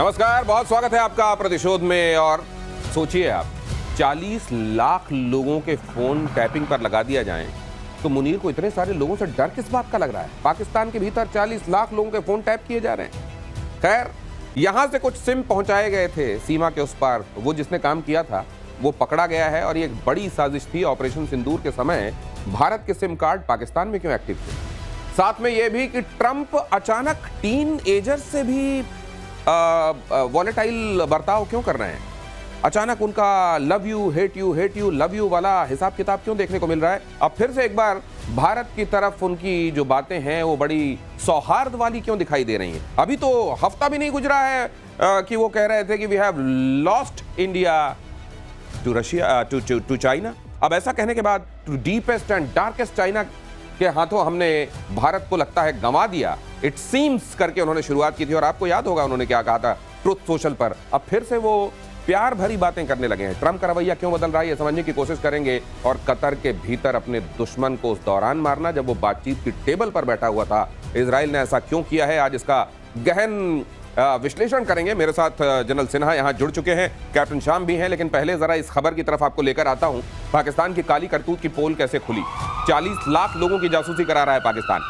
नमस्कार, बहुत स्वागत है आपका प्रतिशोध में। और सोचिए आप, 40 लाख लोगों के फोन टैपिंग पर लगा दिया जाए तो मुनीर को इतने सारे लोगों से डर किस बात का लग रहा है? पाकिस्तान के भीतर 40 लाख लोगों के फोन टैप किए जा रहे हैं। खैर, यहां से कुछ सिम पहुंचाए गए थे सीमा के उस पार। वो जिसने काम किया था वो पकड़ा गया है और ये एक बड़ी साजिश थी। ऑपरेशन सिंदूर के समय भारत के सिम कार्ड पाकिस्तान में क्यों एक्टिव थे? साथ में यह भी कि ट्रंप अचानक टीन एजर से भी वॉलेटाइल बर्ताव क्यों कर रहे हैं? अचानक उनका love you hate you love you वाला हिसाब किताब क्यों देखने को मिल रहा है? अब फिर से एक बार भारत की तरफ उनकी जो बातें हैं वो बड़ी सौहार्द वाली क्यों दिखाई दे रही हैं? अभी तो हफ्ता भी नहीं गुजरा है कि वो कह रहे थे कि we have lost India to Russia to China. अब ऐसा कहने के बाद to deepest and darkest China के हाथों हमने भारत को लगता है गंवा दिया, इट सीम्स करके उन्होंने शुरुआत की थी। और आपको याद होगा उन्होंने क्या कहा था ट्रुथ सोशल पर। अब फिर से वो प्यार भरी बातें करने लगे हैं। ट्रंप का रवैया क्यों बदल रहा है ये समझने की कोशिश करेंगे। और कतर के भीतर अपने दुश्मन को उस दौरान मारना जब वो बातचीत की टेबल पर बैठा हुआ था, इजराइल ने ऐसा क्यों किया है, आज इसका गहन विश्लेषण करेंगे। मेरे साथ जनरल सिन्हा यहां जुड़ चुके हैं, कैप्टन शाम भी हैं। लेकिन पहले जरा इस खबर की तरफ आपको लेकर आता हूं। पाकिस्तान की काली करतूत की पोल कैसे खुली? 40 लाख लोगों की जासूसी करा रहा है पाकिस्तान।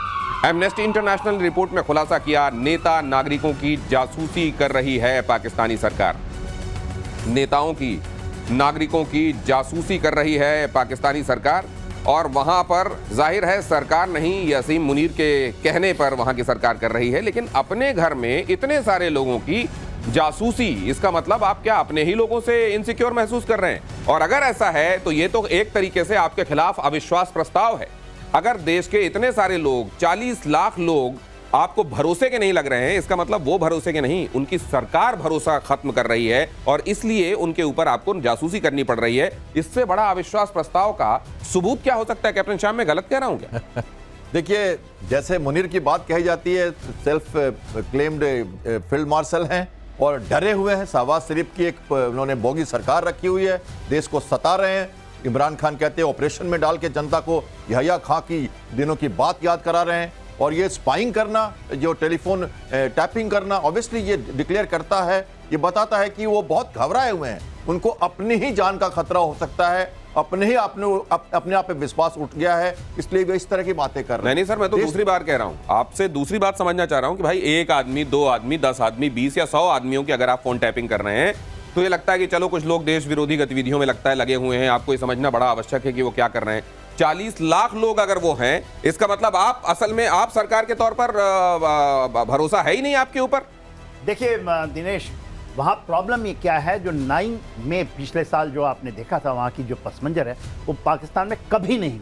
एमनेस्टी इंटरनेशनल ने रिपोर्ट में खुलासा किया, नेता नागरिकों की जासूसी कर रही है पाकिस्तानी सरकार। नेताओं की, नागरिकों की जासूसी कर रही है पाकिस्तानी सरकार। और वहां पर जाहिर है सरकार नहीं, यासीन मुनीर के कहने पर वहां की सरकार कर रही है। लेकिन अपने घर में इतने सारे लोगों की जासूसी, इसका मतलब आप क्या अपने ही लोगों से इनसिक्योर महसूस कर रहे हैं? और अगर ऐसा है तो ये तो एक तरीके से आपके खिलाफ अविश्वास प्रस्ताव है। अगर देश के इतने सारे लोग, 40 लाख लोग आपको भरोसे के नहीं लग रहे हैं, इसका मतलब वो भरोसे के नहीं, उनकी सरकार भरोसा खत्म कर रही है और इसलिए उनके ऊपर आपको जासूसी करनी पड़ रही है। इससे बड़ा अविश्वास प्रस्ताव का सबूत क्या हो सकता है? कैप्टन शाम, मैं गलत कह रहा हूं क्या? देखिए, जैसे मुनीर की बात कही जाती है, सेल्फ क्लेम्ड फील्ड मार्शल हैं और डरे हुए हैं। शहबाज शरीफ की एक उन्होंने बोगी सरकार रखी हुई है, देश को सता रहे हैं। इमरान खान कहते हैं ऑपरेशन में डाल के जनता को यहया खां की दिनों की बात याद करा रहे हैं। और ये स्पाइंग करना, जो टेलीफोन टैपिंग करना, ऑब्वियसली ये डिक्लेयर करता है, ये बताता है कि वो बहुत घबराए हुए हैं। उनको अपनी ही जान का खतरा हो सकता है, अपने आप पे विश्वास उठ गया है, इसलिए वे इस तरह की बातें कर रहे हैं। नहीं सर, मैं तो दूसरी बार कह रहा हूं, आपसे दूसरी बात समझना चाह रहा हूं कि भाई एक आदमी, 2 आदमी, 10 आदमी, 20 या 100 आदमियों की अगर आप फोन टैपिंग कर रहे हैं तो ये लगता है कि चलो कुछ लोग देश विरोधी गतिविधियों में लगता है लगे हुए हैं। आपको ये समझना बड़ा आवश्यक है कि वो क्या कर रहे हैं। 40 लाख लोग अगर वो हैं, इसका मतलब आप असल में आप सरकार के तौर पर भरोसा है ही नहीं आपके ऊपर। देखिए दिनेश, वहाँ प्रॉब्लम ये क्या है, जो 9 मई पिछले साल जो आपने देखा था, वहाँ की जो पस मंजर है वो पाकिस्तान में कभी नहीं।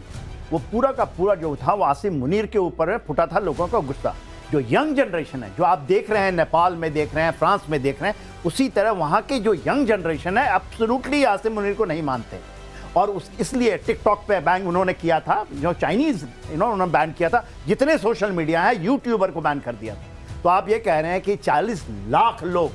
वो पूरा का पूरा जो था वो आसिम मुनीर के ऊपर फुटा था, लोगों का गुस्सा। जो यंग जनरेशन है, जो आप देख रहे हैं नेपाल में देख रहे हैं, फ्रांस में देख रहे हैं, उसी तरह वहाँ की जो यंग जनरेशन है एब्सोल्युटली आसिम मुनीर को नहीं मानते। और इसलिए टिकटॉक पे बैन उन्होंने किया था, जो चाइनीज उन्होंने बैन किया था। जितने सोशल मीडिया है, यूट्यूबर को बैन कर दिया था। तो आप ये कह रहे हैं कि 40 लाख लोग,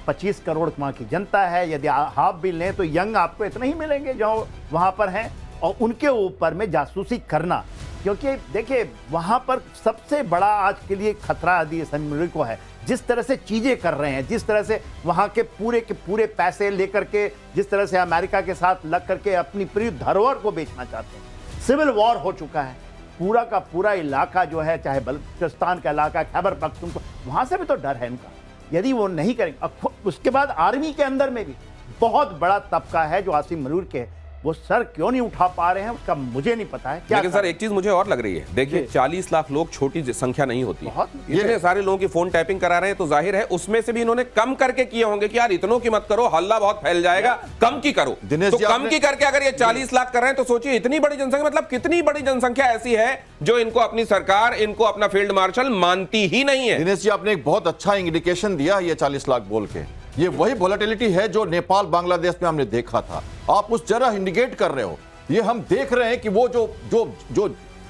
25 करोड़ वहाँ की जनता है, यदि हाफ भी लें तो यंग आपको इतने ही मिलेंगे जो वहाँ पर हैं। और उनके ऊपर में जासूसी करना, क्योंकि देखिए वहाँ पर सबसे बड़ा आज के लिए खतरा आसिम मुनीर को है। जिस तरह से चीज़ें कर रहे हैं, जिस तरह से वहाँ के पूरे पैसे लेकर के, जिस तरह से अमेरिका के साथ लग करके अपनी पूरी धरोहर को बेचना चाहते हैं। सिविल वॉर हो चुका है, पूरा का पूरा इलाका जो है, चाहे बलूचिस्तान का इलाका, खैबर पख्तूनख्वा, वहाँ से भी तो डर है इनका। यदि वो नहीं करेंगे, उसके बाद आर्मी के अंदर में भी बहुत बड़ा तबका है जो आसिम मुनीर के, वो सर क्यों नहीं उठा पा रहे हैं उसका मुझे नहीं पता है। क्या लेकिन सर एक चीज मुझे और लग रही है, देखिए 40 लाख लोग छोटी संख्या नहीं होती। इतने सारे लोगों की फोन टैपिंग करा रहे हैं तो जाहिर है उसमें से भी इन्होंने कम करके किए होंगे कि यार इतनों की मत करो, हल्ला बहुत फैल जाएगा, कम की करो। तो कम की करके अगर ये 40 लाख कर रहे हैं तो सोचिए इतनी बड़ी जनसंख्या, मतलब कितनी बड़ी जनसंख्या ऐसी है जो इनको अपनी सरकार, इनको अपना फील्ड मार्शल मानती ही नहीं है। दिनेश जी, आपने एक बहुत अच्छा इंडिकेशन दिया ये 40 लाख बोल के। ये वही वोलेटिलिटी है जो नेपाल बांग्लादेश में हमने देखा था। आप उस जगह इंडिकेट कर रहे हो। ये हम देख रहे हैं कि वो जो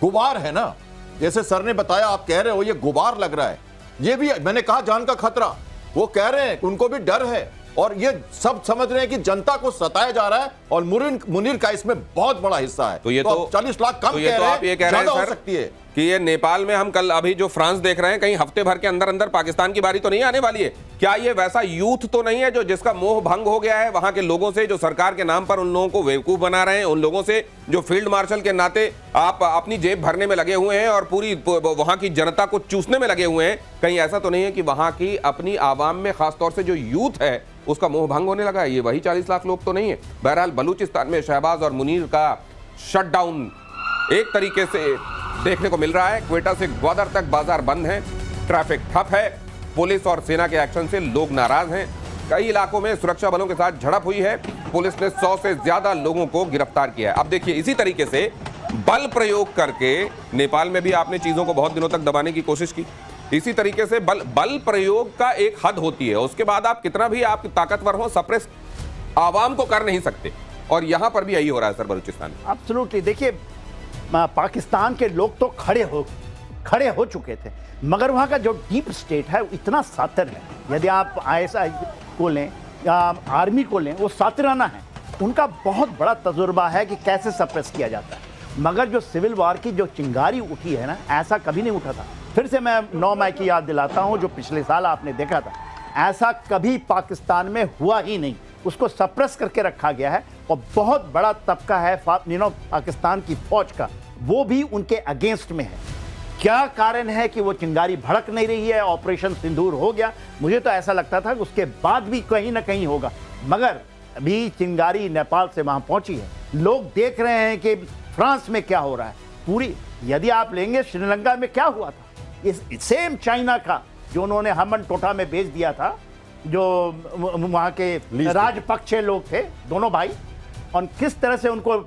गुबार है ना, जैसे सर ने बताया, आप कह रहे हो ये गुबार लग रहा है। ये भी मैंने कहा जान का खतरा, वो कह रहे हैं, उनको भी डर है। और ये सब समझ रहे हैं कि जनता को सताया जा रहा है और मुनीर का इसमें बहुत बड़ा हिस्सा है। तो ये तो 40 लाख कम तो ये कह तो रहे आप ये हैं, कह रहे हैं ज्यादा हो सर सकती है कि ये नेपाल में हम कल अभी जो फ्रांस देख रहे हैं, कहीं हफ्ते भर के अंदर अंदर पाकिस्तान की बारी तो नहीं आने वाली है? क्या ये वैसा यूथ तो नहीं है जो जिसका मोह भंग हो गया है वहां के लोगों से, जो सरकार के नाम पर उन लोगों को बेवकूफ बना रहे हैं, उन लोगों से जो फील्ड मार्शल के नाते आप अपनी जेब भरने में लगे हुए हैं और पूरी वहां की जनता को चूसने में लगे हुए हैं? कहीं ऐसा तो नहीं है कि वहां की अपनी आवाम में खासतौर से जो यूथ है उसका मोह भंग होने लगा है? ये वही 40 लाख लोग तो नहीं है। बहरहाल बलूचिस्तान में शहबाज और मुनीर का शटडाउन एक तरीके से देखने को मिल रहा है। क्वेटा से ग्वादर तक बाजार बंद है, ट्रैफिक ठप है, पुलिस और सेना के एक्शन से लोग नाराज हैं। कई इलाकों में सुरक्षा बलों के साथ झड़प हुई है। पुलिस ने 100 से ज्यादा लोगों को गिरफ्तार किया है। अब देखिए, इसी तरीके से बल प्रयोग करके नेपाल में भी आपने चीजों को बहुत दिनों तक दबाने की कोशिश की। इसी तरीके से बल प्रयोग का एक हद होती है, उसके बाद आप कितना भी आप ताकतवर हो, सप्रेस आवाम को कर नहीं सकते। और यहां पर भी यही हो रहा है सर बलूचिस्तान में। एब्सोल्युटली। देखिए, पाकिस्तान के लोग तो खड़े हो चुके थे, मगर वहाँ का जो डीप स्टेट है वो इतना सातिर है। यदि आप ISI को लें या आर्मी को लें, वो सातिराना है। उनका बहुत बड़ा तजुर्बा है कि कैसे सप्रेस किया जाता है। मगर जो सिविल वार की जो चिंगारी उठी है ना, ऐसा कभी नहीं उठा था। फिर से मैं 9 मई की याद दिलाता हूँ, जो पिछले साल आपने देखा था, ऐसा कभी पाकिस्तान में हुआ ही नहीं। उसको सप्रेस करके रखा गया है और बहुत बड़ा तबका है पाकिस्तान की फौज का, वो भी उनके अगेंस्ट में है। क्या कारण है कि वो चिंगारी भड़क नहीं रही है? ऑपरेशन सिंदूर हो गया, मुझे तो ऐसा लगता था कि उसके बाद भी कहीं ना कहीं होगा, मगर अभी चिंगारी नेपाल से वहां पहुंची है। लोग देख रहे हैं कि फ्रांस में क्या हो रहा है। पूरी यदि आप लेंगे, श्रीलंका में क्या हुआ था, इस सेम चाइना का जो उन्होंने हमन टोटा में भेज दिया था, जो वहाँ के राजपक्षे लोग थे, दोनों भाई, और किस तरह से उनको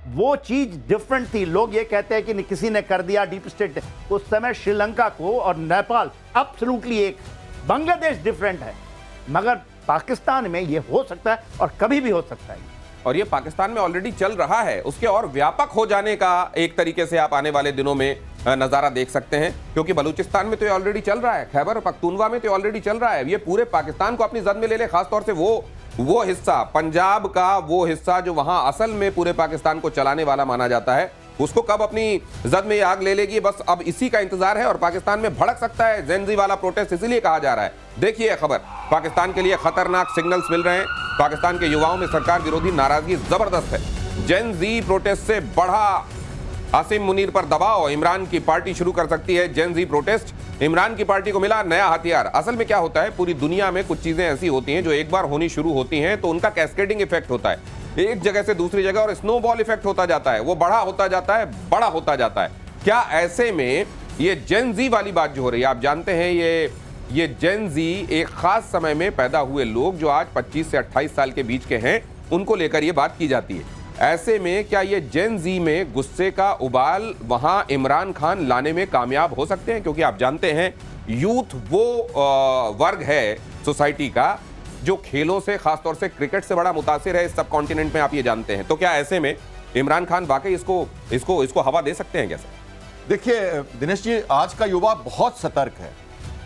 वो चीज डिफरेंट थी। लोग ये कहते हैं कि किसी ने कर दिया, डीप स्टेट। उस समय श्रीलंका को और नेपाल एब्सोल्युटली एक, बांग्लादेश डिफरेंट है, मगर पाकिस्तान में ये हो सकता है और कभी भी हो सकता है। और ये पाकिस्तान में ऑलरेडी चल रहा है, उसके और व्यापक हो जाने का एक तरीके से आप आने वाले दिनों में नजारा देख सकते हैं, क्योंकि बलूचिस्तान में तो ये ऑलरेडी चल रहा है, खैबर पख्तूनवा में तो ऑलरेडी चल रहा है। ये पूरे पाकिस्तान को अपनी जद में ले ले, खासतौर से वो हिस्सा, पंजाब का वो हिस्सा जो वहां असल में पूरे पाकिस्तान को चलाने वाला माना जाता है, उसको कब अपनी जद में आग ले लेगी, बस अब इसी का इंतजार है। और पाकिस्तान में भड़क सकता है जेन-ज़ी वाला प्रोटेस्ट, इसीलिए कहा जा रहा है। देखिए खबर, पाकिस्तान के लिए खतरनाक सिग्नल्स मिल रहे हैं। पाकिस्तान के युवाओं में सरकार विरोधी नाराजगी जबरदस्त है। जेन-ज़ी प्रोटेस्ट से बढ़ा आसिम मुनीर पर दबाव, इमरान की पार्टी शुरू कर सकती है जेन-ज़ी प्रोटेस्ट। इमरान की पार्टी को मिला नया हथियार। असल में क्या होता है, पूरी दुनिया में कुछ चीजें ऐसी होती हैं जो एक बार होनी शुरू होती हैं तो उनका कैस्केडिंग इफेक्ट होता है, एक जगह से दूसरी जगह, और स्नोबॉल इफेक्ट होता जाता है, वो बड़ा होता जाता है, बड़ा होता जाता है। क्या ऐसे में ये जेन-ज़ी वाली बात जो हो रही है, आप जानते हैं ये जेन-ज़ी एक खास समय में पैदा हुए लोग जो आज 25 से 28 साल के बीच के हैं, उनको लेकर ये बात की जाती है। ऐसे में क्या ये जेन-ज़ी में गुस्से का उबाल वहां इमरान खान लाने में कामयाब हो सकते हैं? क्योंकि आप जानते हैं यूथ वो वर्ग है सोसाइटी का जो खेलों से, खासतौर से क्रिकेट से बड़ा मुतासिर है इस सब कॉन्टिनेंट में, आप ये जानते हैं। तो क्या ऐसे में इमरान खान वाकई इसको हवा दे सकते हैं? कैसे? देखिए दिनेश जी, आज का युवा बहुत सतर्क है।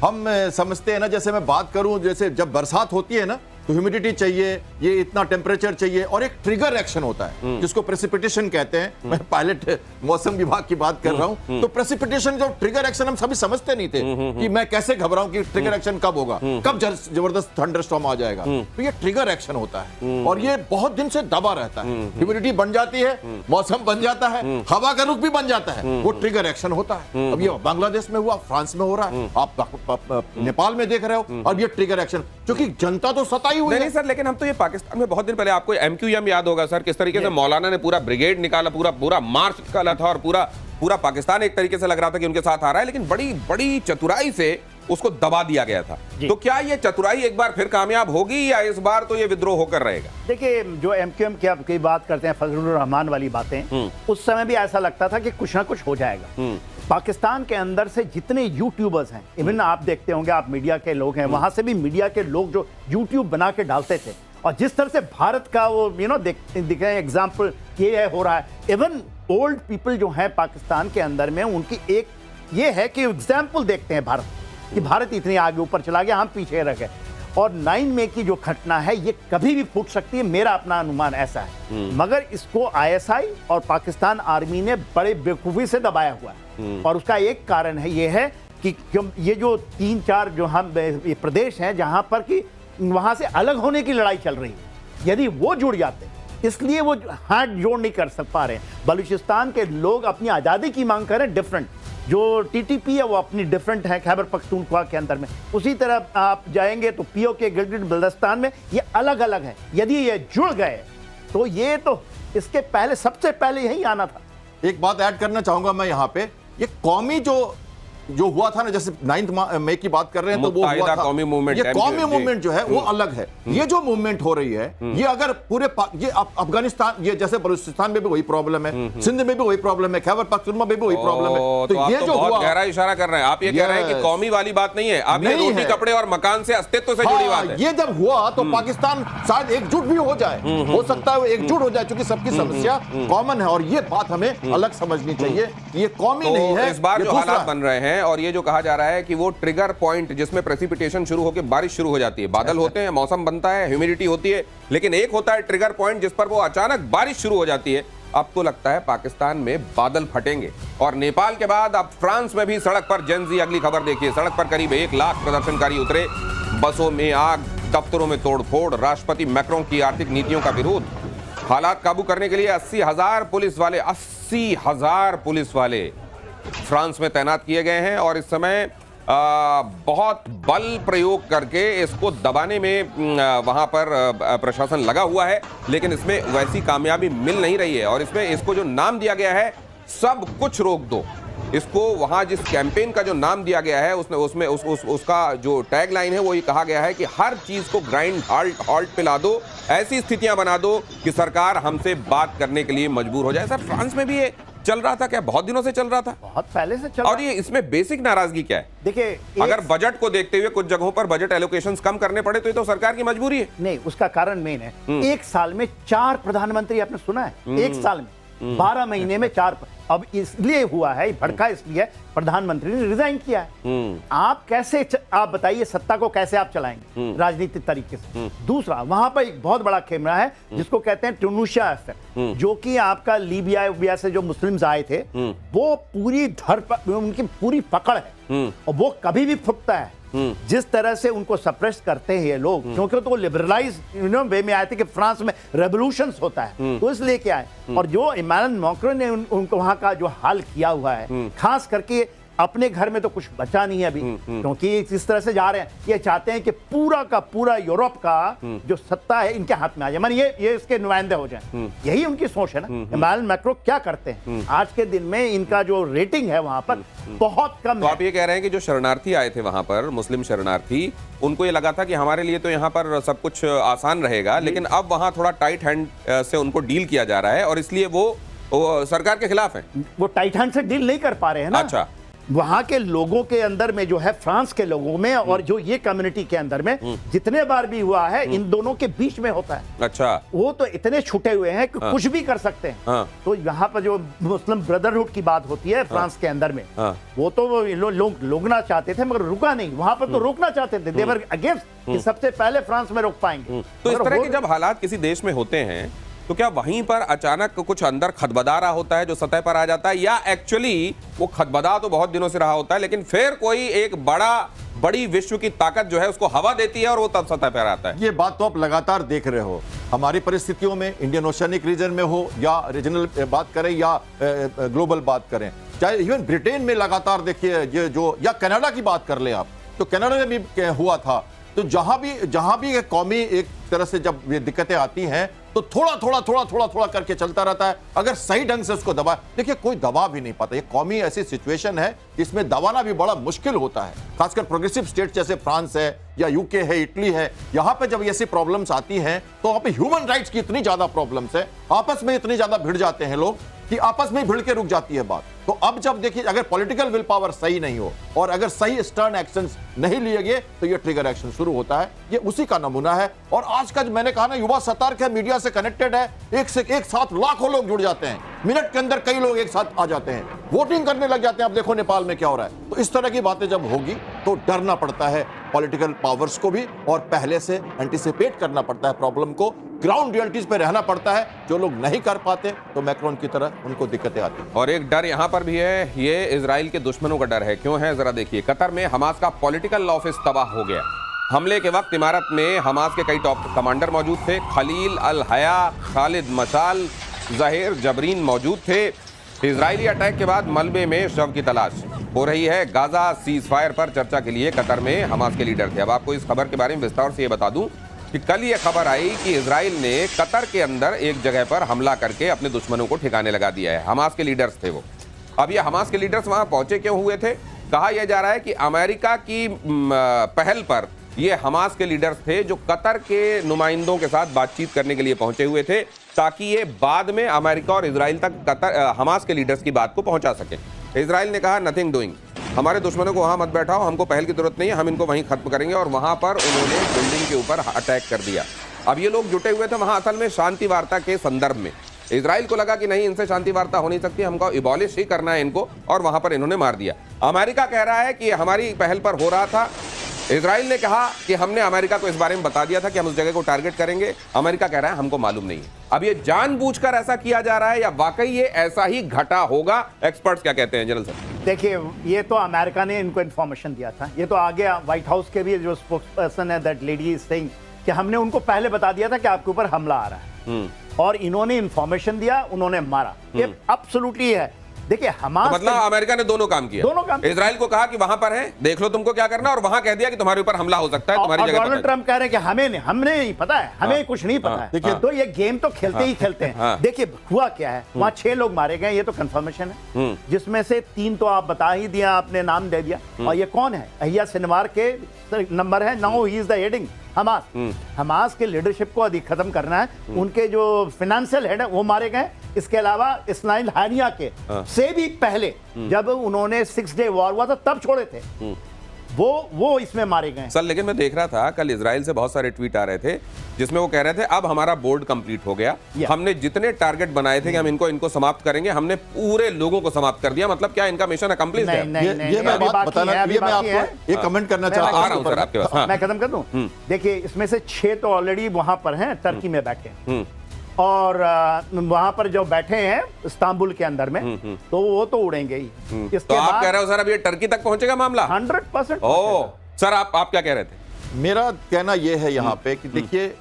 हम समझते हैं ना, जैसे मैं बात करूं, जैसे जब बरसात होती है ना तो ह्यूमिडिटी चाहिए, ये इतना टेम्परेचर चाहिए, और एक ट्रिगर एक्शन होता है जिसको प्रेसिपिटेशन कहते हैं। मैं पायलट मौसम विभाग की बात कर रहा हूं। तो प्रेसिपिटेशन जो ट्रिगर एक्शन हम सभी समझते नहीं थे कि मैं कैसे घबराऊं कि ट्रिगर एक्शन कब होगा, कब जबरदस्त थंडरस्टॉर्म आ जाएगा। तो ये ट्रिगर एक्शन होता है और ये बहुत दिन से दबा रहता है। ह्यूमिडिटी बन जाती है, मौसम बन जाता है, हवा का रुख भी बन जाता है, वो ट्रिगर एक्शन होता है। अब ये बांग्लादेश में हुआ, फ्रांस में हो रहा है, आप नेपाल में देख रहे हो, अब ये ट्रिगर एक्शन, क्योंकि जनता तो सताई हुई नहीं सर, लेकिन हम तो ये पाकिस्तान में बहुत दिन पहले, आपको MQM याद होगा सर, किस तरीके से मौलाना ने पूरा ब्रिगेड निकाला, पूरा मार्च निकाला था, और पूरा पाकिस्तान एक तरीके से लग रहा था कि उनके साथ आ रहा है, लेकिन बड़ी बड़ी चतुराई से उसको दबा दिया गया था। तो क्या ये चतुराई एक बार फिर कामयाब होगी या इस बार तो ये विद्रोह होकर रहेगा? देखिए, जो MQM की बात करते हैं, फजलुर रहमान वाली बातें, उस समय भी ऐसा लगता था कि कुछ ना कुछ हो जाएगा। पाकिस्तान के अंदर से जितने यूट्यूबर्स हैं, इवन आप देखते होंगे, आप मीडिया के लोग हैं, वहां से भी मीडिया के लोग जो यूट्यूब बना के डालते थे, और जिस तरह से भारत का वो दिख रहे हैं एग्जाम्पल, ये हो रहा है। इवन ओल्ड पीपल जो हैं पाकिस्तान के अंदर में, उनकी एक ये है कि एग्जाम्पल देखते हैं भारत, कि भारत इतनी आगे ऊपर चला गया, हम पीछे रह गए। और 9 मई की जो घटना है ये कभी भी फूट सकती है, मेरा अपना अनुमान ऐसा है। मगर इसको आईएसआई और पाकिस्तान आर्मी ने बड़े बेवकूफी से दबाया हुआ है, और उसका एक कारण है ये है कि ये जो 3-4 जो हम ये प्रदेश हैं जहां पर कि वहां से अलग होने की लड़ाई चल रही है, यदि वो जुड़ जाते, इसलिए वो हाथ जोड़ नहीं कर पा रहे हैं। बलूचिस्तान के लोग अपनी आज़ादी की मांग कर रहे हैं, डिफरेंट। जो टीटीपी है वो अपनी डिफरेंट है खैबर पख्तूनख्वा के अंदर में, उसी तरह आप जाएंगे तो पीओके गिलगिट बल्तिस्तान में ये अलग अलग है। यदि ये जुड़ गए तो ये तो इसके पहले सबसे पहले यही आना था। एक बात ऐड करना चाहूंगा मैं यहाँ पे, ये कौमी जो हुआ था ना, जैसे 9 मई की बात कर रहे हैं तो वो हुआ था, कौमी मूवमेंट, ये कौमी मूवमेंट जो है वो अलग है। ये जो मूवमेंट हो रही है ये अगर पूरे ये अफगानिस्तान, ये जैसे बलूचिस्तान में भी वही प्रॉब्लम है, सिंध में भी वही प्रॉब्लम है, खैबर पख्तूनख्वा में भी वही प्रॉब्लम है। तो ये जो बहुत गहरा इशारा कर रहे हैं आप, ये कह रहे हैं कि कौमी वाली बात नहीं है, आप ये रोटी कपड़े और मकान से अस्तित्व से जुड़ी बात है। ये जब हुआ तो पाकिस्तान शायद एकजुट भी हो जाए, हो सकता है वो एकजुट हो जाए, क्योंकि सबकी समस्या कॉमन है, और ये बात हमें अलग समझनी चाहिए। ये कौमी नहीं है, इस बार जो हालात बन रहे हैं, और ये जो कहा जा रहा है कि वो ट्रिगर पॉइंट जिसमें प्रेसिपिटेशन शुरू होकर बारिश शुरू हो जाती है, बादल होते हैं, मौसम बनता है, ह्यूमिडिटी होती है, लेकिन एक होता है ट्रिगर पॉइंट जिस पर वो अचानक बारिश शुरू हो जाती है। अब तो लगता है पाकिस्तान में बादल फटेंगे, और नेपाल के बाद अब फ्रांस में भी सड़क पर जेन-ज़ी। अगली खबर देखिए, सड़क पर करीब 1 लाख प्रदर्शनकारी उतरे, बसों में आग, दफ्तरों में तोड़फोड़, राष्ट्रपति मैक्रों की आर्थिक नीतियों का विरोध। हालात काबू करने के लिए 80,000 पुलिस वाले फ्रांस में तैनात किए गए हैं, और इस समय बहुत बल प्रयोग करके इसको दबाने में वहां पर प्रशासन लगा हुआ है, लेकिन इसमें वैसी कामयाबी मिल नहीं रही है। और इसमें इसको जो नाम दिया गया है, सब कुछ रोक दो, इसको वहां जिस कैंपेन का जो नाम दिया गया है उसमें उसका जो टैग लाइन है वो ये कहा गया है कि हर चीज को ग्राइंड हॉल्ट पे ला दो, ऐसी स्थितियां बना दो कि सरकार हमसे बात करने के लिए मजबूर हो जाए। सर, फ्रांस में भी ये चल रहा था क्या? बहुत दिनों से चल रहा था, बहुत पहले से चल। और ये इसमें बेसिक नाराजगी क्या है? देखिए, अगर बजट को देखते हुए कुछ जगहों पर बजट एलोकेशंस कम करने पड़े तो ये तो सरकार की मजबूरी है। नहीं, उसका कारण मेन है, एक साल में 4 प्रधानमंत्री, आपने सुना है? एक साल में 12 महीने में 4। अब इसलिए हुआ है, भड़का इसलिए प्रधानमंत्री ने रिजाइन किया है। आप कैसे, आप बताइए, सत्ता को कैसे आप चलाएंगे राजनीतिक तरीके से? दूसरा, वहां पर एक बहुत बड़ा कैमरा है जिसको कहते हैं ट्यूनीशिया इफेक्ट, जो कि आपका लीबिया से जो मुस्लिम्स आए थे, वो पूरी उनकी पूरी पकड़ है, और वो कभी भी फुटता है। जिस तरह से उनको सप्रेस करते हैं ये लोग, क्योंकि तो लिबरलाइज वे में आए थे कि फ्रांस में रेवोल्यूशंस होता है, तो इसलिए क्या है। और जो इमानुएल मैक्रों ने उनको वहां का जो हाल किया हुआ है, खास करके अपने घर में तो कुछ बचा नहीं है अभी, क्योंकि इस तरह से जा रहे हैं, ये चाहते हैं कि पूरा का पूरा यूरोप का जो सत्ता है इनके हाथ में आ जाए, माने ये इसके नुमाइंदे हो जाएं। यही उनकी सोच है ना। इमानुएल मैक्रों क्या करते हैं आज के दिन में, इनका जो रेटिंग है वहां पर बहुत कम तो है। आप ये कह रहे हैं कि जो शरणार्थी आए थे वहां पर, मुस्लिम शरणार्थी, उनको ये लगा था कि हमारे लिए तो यहाँ पर सब कुछ आसान रहेगा, लेकिन अब वहां थोड़ा टाइट हैंड से उनको डील किया जा रहा है, और इसलिए वो सरकार के खिलाफ है। वो टाइट हैंड से डील नहीं कर पा रहे हैं ना। अच्छा, वहां के लोगों के अंदर में जो है, फ्रांस के लोगों में और जो ये कम्युनिटी के अंदर में जितने बार भी हुआ है, इन दोनों के बीच में होता है। अच्छा, वो तो इतने छुटे हुए हैं कि कुछ भी कर सकते हैं। तो यहाँ पर जो मुस्लिम ब्रदरहुड की बात होती है फ्रांस के अंदर में, वो तो लोग रोकना चाहते थे, मगर रुका नहीं। वहां पर तो रोकना चाहते थे, देवर अगेंस्ट, सबसे पहले फ्रांस में रोक पाएंगे। तो इस तरह के जब हालात किसी देश में होते हैं, तो क्या वहीं पर अचानक कुछ अंदर खदबदा रहा होता है जो सतह पर आ जाता है, या एक्चुअली वो खदबदा तो बहुत दिनों से रहा होता है, लेकिन फिर कोई एक बड़ी विश्व की ताकत जो है उसको हवा देती है और वो तब सतह पर आता है? ये बात तो आप लगातार देख रहे हो हमारी परिस्थितियों में, इंडियन ओशियनिक रीजन में हो, या रीजनल बात करें या ग्लोबल बात करें, चाहे इवन ब्रिटेन में लगातार देखिए ये जो, या कनाडा की बात कर ले आप, तो कनाडा में भी हुआ था। तो जहां भी कौमी एक तरह से जब ये दिक्कतें आती हैं, तो थोड़ा करके चलता रहता है। अगर सही ढंग से उसको दबा, देखिए कोई दबा भी नहीं पाता। ये कौमी ऐसी सिचुएशन है जिसमें दबाना भी बड़ा मुश्किल होता है, खासकर प्रोग्रेसिव स्टेट जैसे फ्रांस है या यूके है, इटली है। यहां पे जब ऐसी प्रॉब्लम्स आती हैं, तो वहां पे ह्यूमन राइट्स की इतनी ज्यादा प्रॉब्लम्स है, आपस में इतनी ज्यादा भिड़ जाते हैं लोग कि आपस में भिड़ के रुक जाती है बात। तो अब जब देखिए, अगर पॉलिटिकल विल पावर सही नहीं हो और अगर सही स्टर्न एक्शंस नहीं लिए गए, तो ये ट्रिगर एक्शन शुरू होता है। ये उसी का नमूना है। और आज का जो मैंने कहा ना, युवा सतर्क है, मीडिया से कनेक्टेड है, एक साथ लाखों लोग जुड़ जाते हैं, मिनट के अंदर कई लोग एक साथ आ जाते हैं, वोटिंग करने लग जाते हैं। अब देखो नेपाल में क्या हो रहा है। तो इस तरह की बातें जब होगी तो डरना पड़ता है। पॉलिटिकल पावर्स को भी, और पहले से एंटिसिपेट करना पड़ता है प्रॉब्लम को, ग्राउंड रियलिटीज पे रहना पड़ता है। जो लोग नहीं कर पाते तो मैक्रोन की तरह उनको दिक्कतें आती हैं। और एक डर यहां पर भी है, ये इजराइल के दुश्मनों का डर है। क्यों है जरा देखिए, कतर में हमास का पॉलिटिकल ऑफिस तबाह हो गया। हमले के वक्त इमारत में हमास के कई टॉप कमांडर मौजूद थे। खलील अल हया, खालिद मशाल, ज़हीर जबरीन मौजूद थे। इजरायली अटैक के बाद मलबे में शव की तलाश हो रही है। गाजा सीज फायर पर चर्चा के लिए कतर में हमास के लीडर थे। अब आपको इस खबर के बारे में विस्तार से ये बता दूं कि कल ये खबर आई कि इजराइल ने कतर के अंदर एक जगह पर हमला करके अपने दुश्मनों को ठिकाने लगा दिया है। हमास के लीडर्स थे वो। अब ये हमास के लीडर्स वहां पहुंचे क्यों हुए थे? कहा यह जा रहा है कि अमेरिका की पहल पर ये हमास के लीडर्स थे जो कतर के नुमाइंदों के साथ बातचीत करने के लिए पहुंचे हुए थे, ताकि ये बाद में अमेरिका और इजराइल तक हमास के लीडर्स की बात को पहुंचा सके। इजराइल ने कहा नथिंग डूइंग, हमारे दुश्मनों को वहां मत बैठाओ, हमको पहल की जरूरत नहीं है, हम इनको वहीं खत्म करेंगे। और वहां पर उन्होंने बिल्डिंग के ऊपर अटैक कर दिया। अब ये लोग जुटे हुए थे वहां असल में शांति वार्ता के संदर्भ में। इजराइल को लगा कि नहीं, इनसे शांति वार्ता हो नहीं सकती, हमको इबॉलिश ही करना है इनको, और वहां पर इन्होंने मार दिया। अमेरिका कह रहा है कि हमारी पहल पर हो रहा था। इजराइल ने कहा कि हमने अमेरिका को इस बारे में बता दिया था कि हम उस जगह को टारगेट करेंगे। अमेरिका कह रहा है हमको मालूम नहीं है। अब ये जानबूझकर ऐसा किया जा रहा है या वाकई ये ऐसा ही घटा होगा? एक्सपर्ट्स क्या कहते हैं जनरल सर? देखिए, ये तो अमेरिका ने इनको इन्फॉर्मेशन दिया था। ये तो आगे व्हाइट हाउस के भी जो स्पोक्सपर्सन है, दैट लेडी इज सेइंग कि हमने उनको पहले बता दिया था कि आपके ऊपर हमला आ रहा है, और इन्होंने इन्फॉर्मेशन दिया, उन्होंने मारा। ये एब्सोल्युटली है। देखिए, हमास तो मतलब अमेरिका ने दोनों काम किया। दोनों काम। इजराइल को कहा कि वहां पर है, देख लो तुमको क्या करना, और वहां कह दिया कि तुम्हारे ऊपर हमला हो सकता है, तुम्हारी जगह। डोनाल्ड ट्रंप कह रहे हैं कि हमने नहीं पता है, हमें कुछ नहीं पता है। देखिए, तो ये गेम तो खेलते ही खेलते हैं। देखिए हुआ क्या है, वहां 6 लोग मारे गए, ये तो कंफर्मेशन है, जिसमें से 3 तो आप बता ही दिया, आपने नाम दे दिया। और ये कौन है? अहिया सिनवार के नंबर है, now he is the heading Hamas. Hamas के लीडरशिप को अधिक खत्म करना है। उनके जो फाइनेंशियल हेड है वो मारे गए। इसके अलावा इस्माइल हानिया के से भी पहले जब उन्होंने 6 डे वॉर हुआ था तब छोड़े थे, वो इसमें मारे गए। सर लेकिन मैं देख रहा था कल इजराइल से बहुत सारे ट्वीट आ रहे थे जिसमें वो कह रहे थे अब हमारा बोर्ड कंप्लीट हो गया, हमने जितने टारगेट बनाए थे कि हम इनको समाप्त करेंगे, हमने पूरे लोगों को समाप्त कर दिया। मतलब क्या इनका मिशन अकम्प्लिश है? ये मैं बात बताना, ये मैं आपको एक कमेंट करना चाहता हूं सर आपके पास। मैं खत्म कर दूं। देखिए, इसमें से 6 तो ऑलरेडी वहां पर हैं, टर्की में बैठे हैं, और वहां पर जो बैठे हैं इस्तांबुल के अंदर में, तो वो तो उड़ेंगे ही। इसके तो आप बाद कह रहे हो सर अब ये टर्की तक पहुंचेगा मामला? 100%। ओ सर आप क्या कह रहे थे? मेरा कहना यह है यहाँ पे कि देखिए,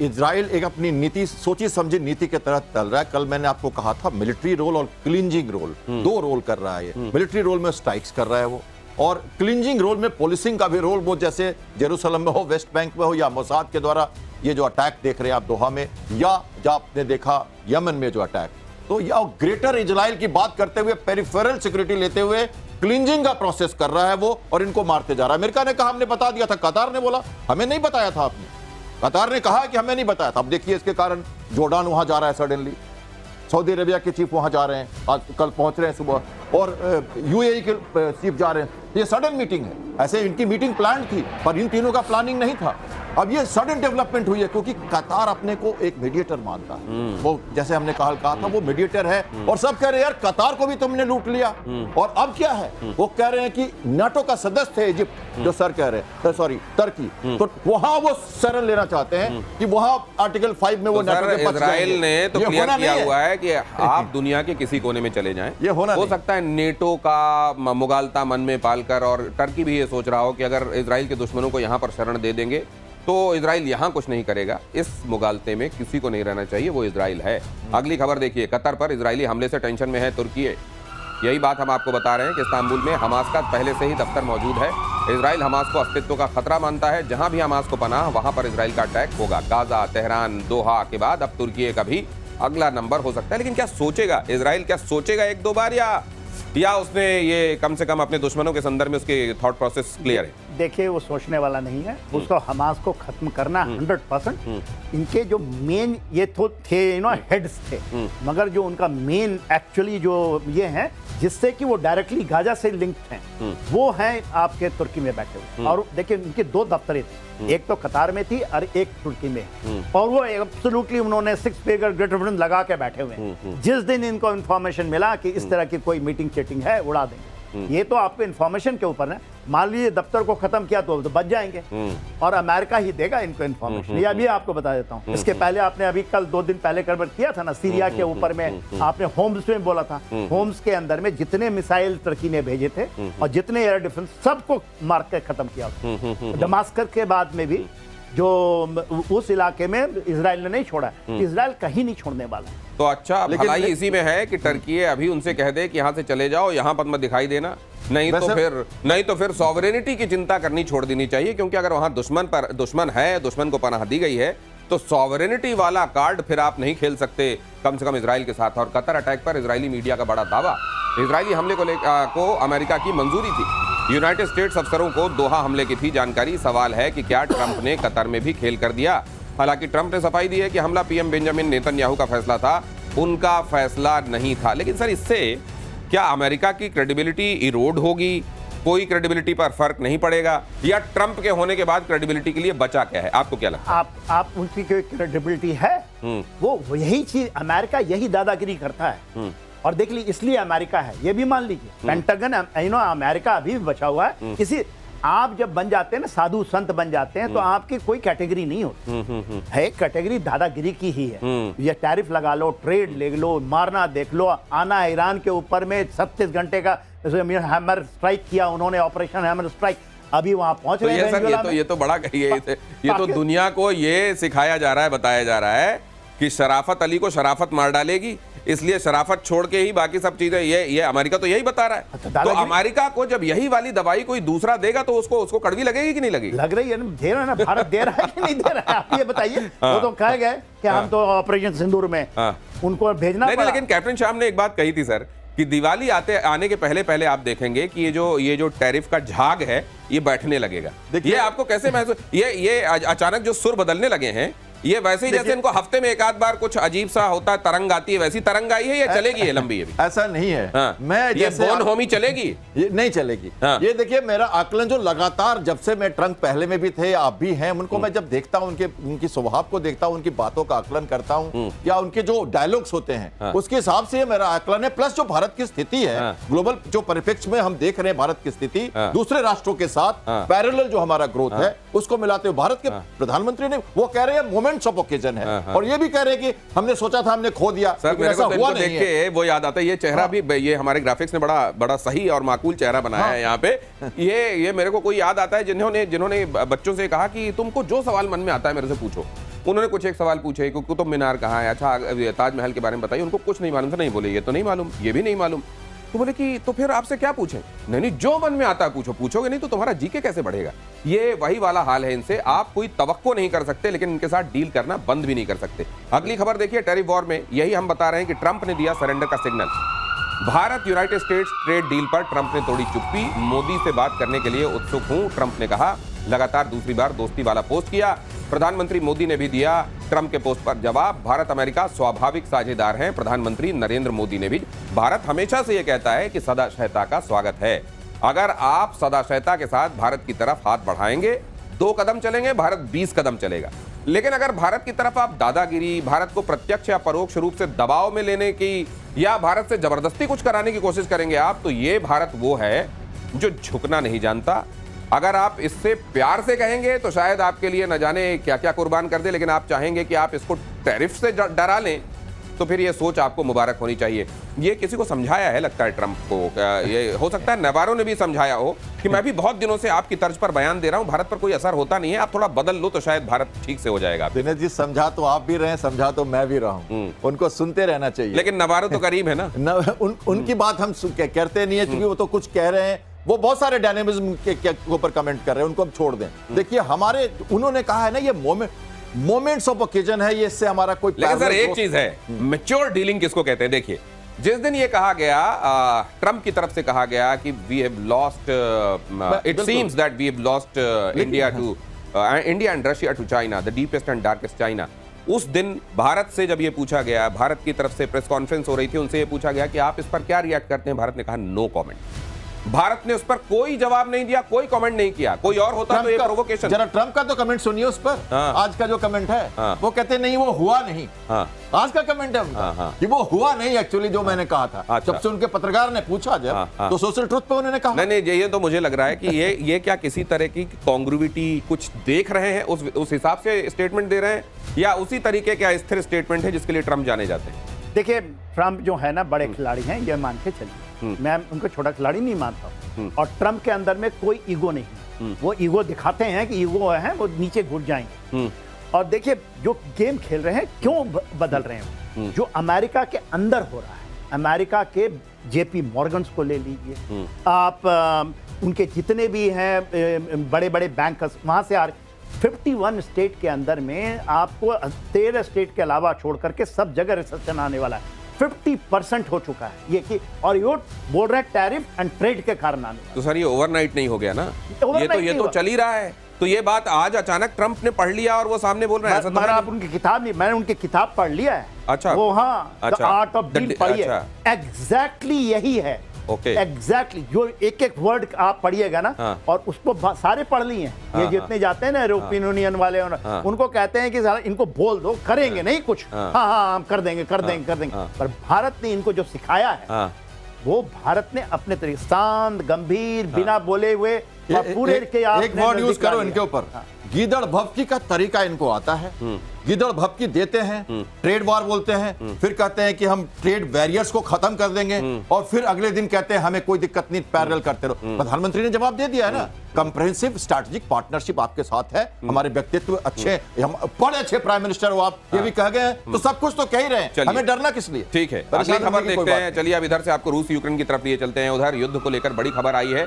इजराइल एक अपनी नीति, सोची समझी नीति के तहत चल रहा है। कल मैंने आपको कहा था मिलिट्री रोल और क्लिंजिंग रोल, 2 रोल कर रहा है ये। मिलिट्री रोल में स्ट्राइक्स कर रहा है वो, और क्लिंजिंग रोल में पुलिसिंग का भी रोल, वो जैसे जेरूसलम में हो, वेस्ट बैंक में हो, या मोसाद के द्वारा ये जो अटैक देख रहे हैं आप दोहा में, या जो आपने देखा यमन में जो अटैक, तो या ग्रेटर इजराइल की बात करते हुए पेरिफेरल सिक्योरिटी लेते हुए क्लिंजिंग का प्रोसेस कर रहा है वो, और इनको मारते जा रहा है। अमेरिका ने कहा हमने बता दिया था, कतार ने बोला हमें नहीं बताया था आपने, कतार ने कहा कि हमें नहीं बताया था। अब देखिए इसके कारण जोर्डान वहां जा रहा है सडनली, सऊदी अरेबिया के चीफ वहां जा रहे हैं, आज कल पहुंच रहे हैं सुबह, और यूएई के चीफ जा रहे हैं। ये सडन मीटिंग है, ऐसे इनकी मीटिंग प्लान थी पर इन तीनों का प्लानिंग नहीं था। अब ये सडन डेवलपमेंट हुई है क्योंकि कतार अपने को एक मीडिएटर मानता है। वो जैसे हमने कहा था वो मीडिएटर है, और सब कह रहे हैं यार कतार को भी तुमने लूट लिया। और अब क्या है, वो कह रहे हैं कि नाटो का सदस्य थे इजिप्ट, जो सर कह रहे हैं, सॉरी टर्की, तो वहां वो शरण लेना चाहते हैं कि वहां आर्टिकल 5 में वो नाटो के इजराइल ने तो क्लियर किया हुआ है कि आप दुनिया के किसी कोने में चले जाएं, ये होना हो सकता है नेटो का मुगालता मन में पालकर, और टर्की भी ये सोच रहा हो कि अगर इजराइल के दुश्मनों को यहां पर शरण दे देंगे तो इजराइल यहां कुछ नहीं करेगा। इस मुगालते में किसी को नहीं रहना चाहिए, वो इजराइल है। अगली खबर देखिए, कतर पर इजरायली हमले से टेंशन में है तुर्की। यही बात हम आपको बता रहे हैं कि इस्तांबुल में हमास का पहले से ही दफ्तर मौजूद है। इजराइल हमास को अस्तित्व का खतरा मानता है। जहां भी हमास को पनाह, वहां पर इजराइल का अटैक होगा। गाजा, तेहरान, दोहा के बाद अब तुर्की का भी अगला नंबर हो सकता है। लेकिन क्या सोचेगा इजराइल, क्या सोचेगा 1-2 बार, या उसने ये कम से कम अपने दुश्मनों के संदर्भ में उसके थॉट प्रोसेस क्लियर है? देखिए, वो सोचने वाला नहीं है। उसको हमास को खत्म करना 100%। इनके जो मेन ये तो थे हेड्स थे, मगर जो उनका मेन एक्चुअली जो ये है जिससे कि वो डायरेक्टली गाजा से लिंक्ड हैं, वो हैं आपके तुर्की में बैठे हुए। और देखिए, उनके 2 दफ्तरें थी, एक तो कतार में थी और एक तुर्की में, और वो एब्सोल्युटली उन्होंने 6 फिगर ग्रेटर लगा के बैठे हुए हैं। जिस दिन इनको इंफॉर्मेशन मिला कि इस तरह की कोई मीटिंग चीटिंग है, उड़ा देंगे। ये तो आपको इन्फॉर्मेशन के ऊपर है। मान लीजिए दफ्तर को खत्म किया तो बच जाएंगे, और अमेरिका ही देगा इनको इन्फॉर्मेशन। ये अभी आपको बता देता हूँ। इसके पहले आपने अभी कल 2 दिन पहले कवर किया था ना, सीरिया के ऊपर में आपने होम्स में बोला था। होम्स के अंदर में जितने मिसाइल तुर्की ने भेजे थे और जितने एयर डिफेंस, सबको मार के खत्म किया। दमास्कस के बाद में भी जो उस इलाके में इजराइल ने नहीं छोड़ा, इजराइल कहीं नहीं छोड़ने वाला। तो अच्छा, भलाई इसी में है कि टर्की अभी उनसे कह दे कि यहाँ से चले जाओ, यहाँ पर मत दिखाई देना, नहीं तो फिर सॉवरेनिटी की चिंता करनी छोड़ देनी चाहिए। क्योंकि अगर वहां दुश्मन है, दुश्मन को पनाह दी गई है, तो सॉवरेनिटी वाला कार्ड फिर आप नहीं खेल सकते, कम से कम इजराइल के साथ। और कतर अटैक पर इजरायली मीडिया का बड़ा दावा, इजरायली हमले को अमेरिका की मंजूरी थी, यूनाइटेड स्टेट्स अफसरों को दोहा हमले की थी जानकारी। सवाल है कि क्या ट्रंप ने कतर में भी खेल कर दिया? हालांकि ट्रंप ने सफाई दी है कि हमला पीएम बेंजामिन नेतन्याहू का फैसला था, उनका फैसला नहीं था। लेकिन सर, इससे क्या अमेरिका की क्रेडिबिलिटी इरोड होगी? कोई क्रेडिबिलिटी पर फर्क नहीं पड़ेगा, या ट्रंप के होने के बाद क्रेडिबिलिटी के लिए बचा क्या है? आपको क्या लगता है? आप उनकी कोई क्रेडिबिलिटी है? वो यही चीज, अमेरिका यही दादागिरी करता है। और देख ली, इसलिए अमेरिका है, ये भी मान लीजिए पेंटागन, अमेरिका अभी भी बचा हुआ है। किसी आप जब बन जाते हैं ना, साधु संत बन जाते हैं, तो आपकी कोई कैटेगरी नहीं होती है। कैटेगरी दादागिरी की ही है। ये टैरिफ लगा लो, ट्रेड ले लो, मारना देख लो, आना ईरान के ऊपर में 37 घंटे का हैमर स्ट्राइक किया उन्होंने, ऑपरेशन हैमर स्ट्राइक, अभी वहां पहुंच रहे हैं। सर, ये तो बड़ा ये तो दुनिया को ये सिखाया जा रहा है, बताया जा रहा है कि शराफत अली को शराफत मार डालेगी, इसलिए शराफत छोड़ के ही बाकी सब चीजें। ये अमेरिका तो यही बता रहा है। तो अमेरिका को जब यही वाली दवाई कोई दूसरा देगा तो उसको कड़वी लगेगी कि नहीं लगेगी? लग रही है ना, दे रहा है ना, भारत दे रहा है कि नहीं दे रहा है, आप ये बताइए। वो तो कह गए कि हम तो ऑपरेशन सिंदूर में उनको भेजना पड़ा। लेकिन कैप्टन शाम ने एक बात कही थी सर, कि दिवाली आने के पहले आप देखेंगे कि ये जो टैरिफ का झाग है, ये बैठने लगेगा। ये आपको कैसे महसूस, ये अचानक जो सुर बदलने लगे हैं, ये वैसे ही जैसे इनको हफ्ते में एक आध बार कुछ अजीब सा होता है, तरंग आती है, वैसी तरंग आई है, ये चलेगी, ये लंबी है भी? ऐसा नहीं है। हाँ, मैं ये बोन होमी चलेगी? ये नहीं चलेगी। हाँ। ये देखिए, मेरा आकलन जो लगातार, जब से मैं ट्रंप पहले में भी थे, आप भी हैं, उनको मैं जब देखता हूं, उनकी स्वभाव को देखता हूं, उनकी बातों का आकलन करता हूं, या उनके जो डायलॉग्स होते हैं, उसके हिसाब से मेरा आकलन है। प्लस जो भारत की स्थिति है, ग्लोबल जो परिप्रेक्ष्य में हम देख रहे हैं भारत की स्थिति, दूसरे राष्ट्रों के साथ पैरेलल जो हमारा ग्रोथ है, उसको मिलाते हुए भारत के प्रधानमंत्री ने वो कह रहे हैं मोमेंट्स ऑफ ओकेजन है, और ये भी कह रहे हैं कि हमने सोचा था, हमने खो दिया। सर, मेरे को तो देख के वो याद आता है, ये चेहरा भी, ये हमारे ग्राफिक्स ने बड़ा सही और माकूल चेहरा बनाया है यहाँ पे। ये मेरे को कोई याद आता है जिन्होंने बच्चों से कहा कि तुमको जो सवाल मन में आता है मेरे से पूछो। उन्होंने कुछ एक सवाल पूछे कि कुतुब मीनार कहाँ है, अच्छा ताजमहल के बारे में बताइए। उनको कुछ नहीं मालूम था, नहीं बोले ये तो नहीं मालूम, ये भी नहीं मालूम। तो बोले कि तो फिर आपसे क्या पूछें? नहीं, जो मन में आता है पूछो, पूछोगे नहीं तो तुम्हारा जीके कैसे बढ़ेगा? ये वही वाला हाल है इनसे। आप कोई तवक्को नहीं कर सकते, लेकिन इनके साथ डील करना बंद भी नहीं कर सकते। अगली खबर देखिए, टैरिफ वॉर में यही हम बता रहे हैं कि ट्रंप ने दिया सरेंडर का signal. Bharat United states trade deal पर ट्रंप ने तोड़ी चुप्पी, मोदी से बात करने के लिए उत्सुक हूं, ट्रंप ने कहा। लगातार दूसरी बार दोस्ती वाला पोस्ट किया। प्रधानमंत्री मोदी ने भी दिया ट्रंप के पोस्ट पर जवाब। भारत अमेरिका स्वाभाविक साझेदार हैं, प्रधानमंत्री नरेंद्र मोदी ने भी। भारत हमेशा से यह कहता है कि सदाशयता का स्वागत है। अगर आप सदाशयता के साथ भारत की तरफ हाथ बढ़ाएंगे, 2 कदम चलेंगे, भारत 20 कदम चलेगा। लेकिन अगर भारत की तरफ आप दादागिरी, भारत को प्रत्यक्ष या परोक्ष रूप से दबाव में लेने की, या भारत से जबरदस्ती कुछ कराने की कोशिश करेंगे आप, तो ये भारत वो है जो झुकना नहीं जानता। अगर आप इससे प्यार से कहेंगे तो शायद आपके लिए न जाने क्या क्या कुर्बान कर दे, लेकिन आप चाहेंगे कि आप इसको टैरिफ से डरा लें, तो फिर ये सोच आपको मुबारक होनी चाहिए। ये किसी को समझाया है लगता है ट्रंप को, ये हो सकता है नेवारो ने भी समझाया हो कि मैं भी बहुत दिनों से आपकी तर्ज पर बयान दे रहा हूं, भारत पर कोई असर होता नहीं है, आप थोड़ा बदल लो तो शायद भारत ठीक से हो जाएगा। दिनेश जी, समझा तो आप भी रहे, समझा तो मैं भी रहा हूं, उनको सुनते रहना चाहिए। लेकिन नेवारो तो करीब है ना, उनकी बात हम करते नहीं है, क्योंकि वो तो कुछ कह रहे हैं, वो बहुत सारे डायनेमिज्म के ऊपर कमेंट कर रहे हैं, उनको हम छोड़ दें। देखिए, हमारे उन्होंने कहा है ना, ये मोमेंट्स ऑफ ओकेजन है, ये इससे हमारा कोई। लेकिन सर, एक चीज है, मैच्योर डीलिंग किसको कहते हैं? देखिए, जिस दिन ये कहा गया, ट्रंप की तरफ से कहा गया कि we have lost, it seems that we have lost India and Russia to China, the deepest and darkest China. उस दिन भारत से जब ये पूछा गया, भारत की तरफ से प्रेस कॉन्फ्रेंस हो रही थी, उनसे ये पूछा गया कि आप इस पर क्या रिएक्ट करते हैं? भारत ने कहा नो कमेंट। भारत ने उस पर कोई जवाब नहीं दिया, कोई कमेंट नहीं किया। कोई और होता तो ये प्रोवोकेशन। जरा ट्रंप का तो कमेंट सुनिए उस पर। हाँ। आज का जो कमेंट है हाँ। वो कहते नहीं वो हुआ नहीं। हाँ। आज का कमेंट है उनका हाँ। कि वो हुआ नहीं एक्चुअली जो मैंने कहा था। अच्छा। जब से उनके पत्रकार ने पूछा हाँ। तो सोशल ट्रुथ पे उन्होंने कहा। नहीं, ये तो मुझे लग रहा है कि ये क्या किसी तरह की कॉन्ग्रुविटी कुछ देख रहे हैं, उस हिसाब से स्टेटमेंट दे रहे हैं, या उसी तरीके का स्थिर स्टेटमेंट है जिसके लिए ट्रंप जाने जाते हैं? देखिए, ट्रंप जो है ना बड़े खिलाड़ी हैं, ये मान के चलिए। मैं उनको छोटा खिलाड़ी नहीं मानता हूं। और ट्रंप के अंदर में कोई ईगो नहीं है। वो ईगो दिखाते हैं कि ईगो है, वो नीचे घुट जाएंगे। और देखिए, जो गेम खेल रहे हैं क्यों बदल रहे हैं, जो अमेरिका के अंदर हो रहा है, अमेरिका के जेपी मॉर्गन्स को ले लीजिए आप, उनके जितने भी हैं बड़े बड़े बैंकर्स वहां से आ रहे। 51 स्टेट के अंदर में आपको 13 स्टेट के अलावा छोड़ करके सब जगह रिसेशन आने वाला है। 50% हो चुका है ये कि, और ये बोल रहे हैं टैरिफ एंड ट्रेड के कारण आने वाला। तो सर ये ओवरनाइट नहीं हो गया ना? ये तो चल ही रहा है। तो ये बात आज अचानक ट्रंप ने पढ़ लिया और वो सामने बोल रहे हैं, ऐसा तो आप उनकी किताब नहीं, मैंने उनकी किताब पढ़ लिया है। अच्छा। वो हाँ, अच्छा। आर्ट ऑफ डील पढ़िए। अच्छा। एग्जैक्टली यही है। ओके। एग्जैक्टली जो एक एक वर्ड आप पढ़िएगा ना। हाँ। और उसको सारे पढ़ लिए हैं। ये जितने जाते हैं ना यूरोपियन यूनियन वाले, उनको कहते हैं कि सारा इनको बोल दो, करेंगे नहीं कुछ। हाँ, हम कर देंगे। पर भारत ने इनको जो सिखाया है, वो भारत ने अपने तरीके शांत गंभीर बिना बोले हुए पूरे के एक वर्ड यूज करो इनके ऊपर, गीदड़ भभकी का तरीका इनको आता है। गीदड़ भभकी देते हैं, ट्रेड वार बोलते हैं, फिर कहते हैं कि हम ट्रेड बैरियर्स को खत्म कर देंगे, और फिर अगले दिन कहते हैं हमें कोई दिक्कत नहीं, पैरेलल करते रहो। प्रधानमंत्री ने जवाब दे दिया है ना, कंप्रेहेंसिव स्ट्रैटेजिक पार्टनरशिप आपके साथ है, हमारे व्यक्तित्व अच्छे, हम बड़े अच्छे प्राइम मिनिस्टर हो आप, ये भी कह गए हैं, तो सब कुछ तो कह ही रहे हैं, हमें डरना किस लिए? ठीक है, अगली खबर देखते हैं। चलिए अब इधर से आपको रूस यूक्रेन की तरफ लिए चलते हैं। उधर युद्ध को लेकर बड़ी खबर आई है।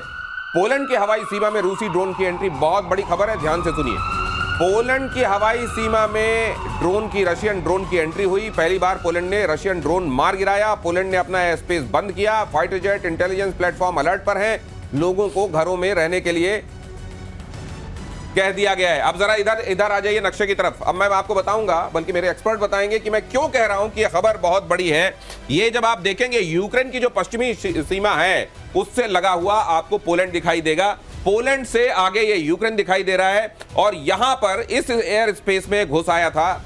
पोलैंड की हवाई सीमा में रूसी ड्रोन की एंट्री, बहुत बड़ी खबर है, ध्यान से सुनिए। पोलैंड की हवाई सीमा में रशियन ड्रोन की एंट्री हुई। पहली बार पोलैंड ने रशियन ड्रोन मार गिराया। पोलैंड ने अपना एयर स्पेस बंद किया। Fighter jet intelligence platform alert पर हैं। लोगों को घरों में रहने के लिए कह दिया गया है। अब जरा इधर आ जाइए नक्शे की तरफ। अब मैं आपको बताऊंगा, बल्कि मेरे एक्सपर्ट बताएंगे कि मैं क्यों कह रहा हूं कि यह खबर बहुत बड़ी है। ये जब आप देखेंगे, यूक्रेन की जो पश्चिमी सीमा है उससे लगा हुआ आपको पोलैंड दिखाई देगा। पोलैंड से आगे ये यूक्रेन दिखाई दे रहा है, और यहां पर इस एयर स्पेस में घुस आया था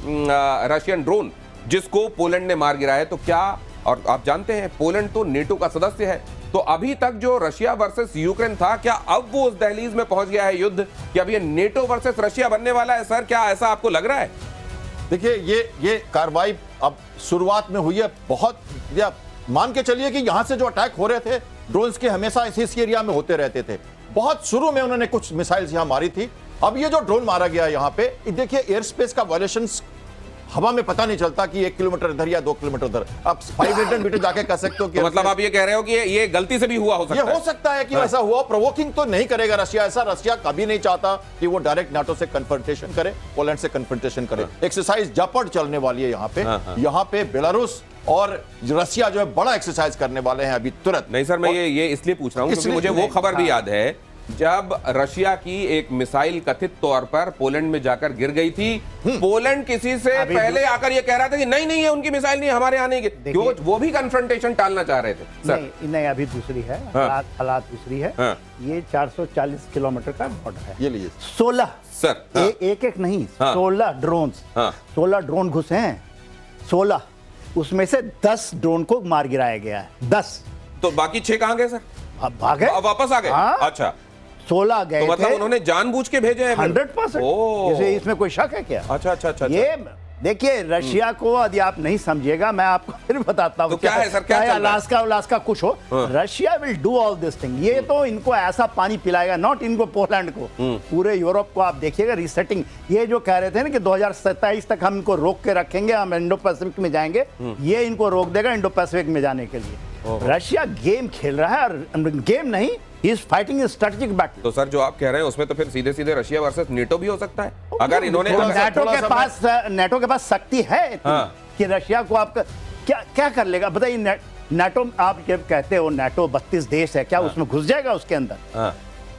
रशियन ड्रोन, जिसको पोलैंड ने मार गिराया। तो क्या, और आप जानते हैं पोलैंड तो नेटो का सदस्य है, तो अभी तक जो रशिया वर्सेस यूक्रेन था, क्या अब वो उस दहलीज में पहुंच गया है युद्ध, कि अब ये नेटो वर्सेस रशिया बनने वाला है? सर, क्या ऐसा आपको लग रहा है? देखिए, ये कार्रवाई अब शुरुआत में हुई है। बहुत, या मान के चलिए कि यहां से जो अटैक हो रहे थे ड्रोन्स के, हमेशा इसी एरिया में होते रहते थे। बहुत शुरू में उन्होंने कुछ मिसाइल्स यहां मारी थी। अब ये जो ड्रोन मारा गया यहां पे, देखिए एयर स्पेस का वायलेशंस हवा में पता नहीं चलता कि 1 किलोमीटर इधर या 2 किलोमीटर उधर। आप 500 मीटर जाके कह सकते हो कि तो मतलब आप ये कह रहे हो कि ये गलती से भी हुआ हो सकता है? ये हो सकता है कि ऐसा हुआ। प्रोवोकिंग तो नहीं करेगा रशिया ऐसा। रशिया कभी नहीं चाहता कि वो डायरेक्ट नाटो से कन्फ्रंटेशन करे, पोलैंड से कन्फ्रंटेशन करे। एक्सरसाइज जपट चलने वाली है यहाँ पे बेलारूस और रशिया जो है बड़ा एक्सरसाइज करने वाले हैं अभी तुरंत। नहीं सर, मैं ये इसलिए पूछ रहा हूं क्योंकि मुझे वो खबर भी याद है जब रशिया की एक मिसाइल कथित तौर पर पोलैंड में जाकर गिर गई थी। पोलैंड किसी से पहले आकर ये कह रहा था कि नहीं ये उनकी मिसाइल नहीं, हमारे आने की, क्यों वो भी कन्फ्रंटेशन टालना चाह रहे थे। सर नहीं, अभी दूसरी है। हालात दूसरी है। ये 440 किलोमीटर का बॉर्डर है। ये लीजिए 16 सर, एक नहीं, 16 ड्रोन, 16 ड्रोन घुसे हैं। 16 उसमें से 10 ड्रोन को मार गिराया गया है। 10 तो बाकी 6 कहां गए सर? अब भागे, वापस आ गए। अच्छा, 16 गए तो मतलब थे। उन्होंने जानबूझ के भेजे हैं? 100%। इसमें कोई शक है क्या? अच्छा। ये देखिए, रशिया को यदि आप नहीं समझिएगा, मैं आपको फिर बताता हूँ। तो क्या है सर, क्या चल रहा है? अलास्का कुछ हो, Russia will do all this thing. ये तो इनको ऐसा पानी पिलाएगा, नॉट इनको, पोलैंड को, पूरे यूरोप को। आप देखिएगा रीसेटिंग। ये जो कह रहे थे ना कि 2027 तक हम इनको रोक के रखेंगे, हम इंडो पैसिफिक में जाएंगे, ये इनको रोक देगा इंडो पैसिफिक में जाने के लिए। रशिया गेम खेल रहा है, और गेम नहीं, he is fighting in strategic battle. तो सर जो आप कह रहे हैं उसमें तो फिर सीधे रशिया वर्सेस नेटो भी हो सकता है, अगर इन्होंने नेटो के पास शक्ति है कि रशिया को आप क्या कर लेगा, बताइए। नेटो, आप जब कहते हो नेटो 32 देश है, क्या उसमें घुस जाएगा उसके अंदर?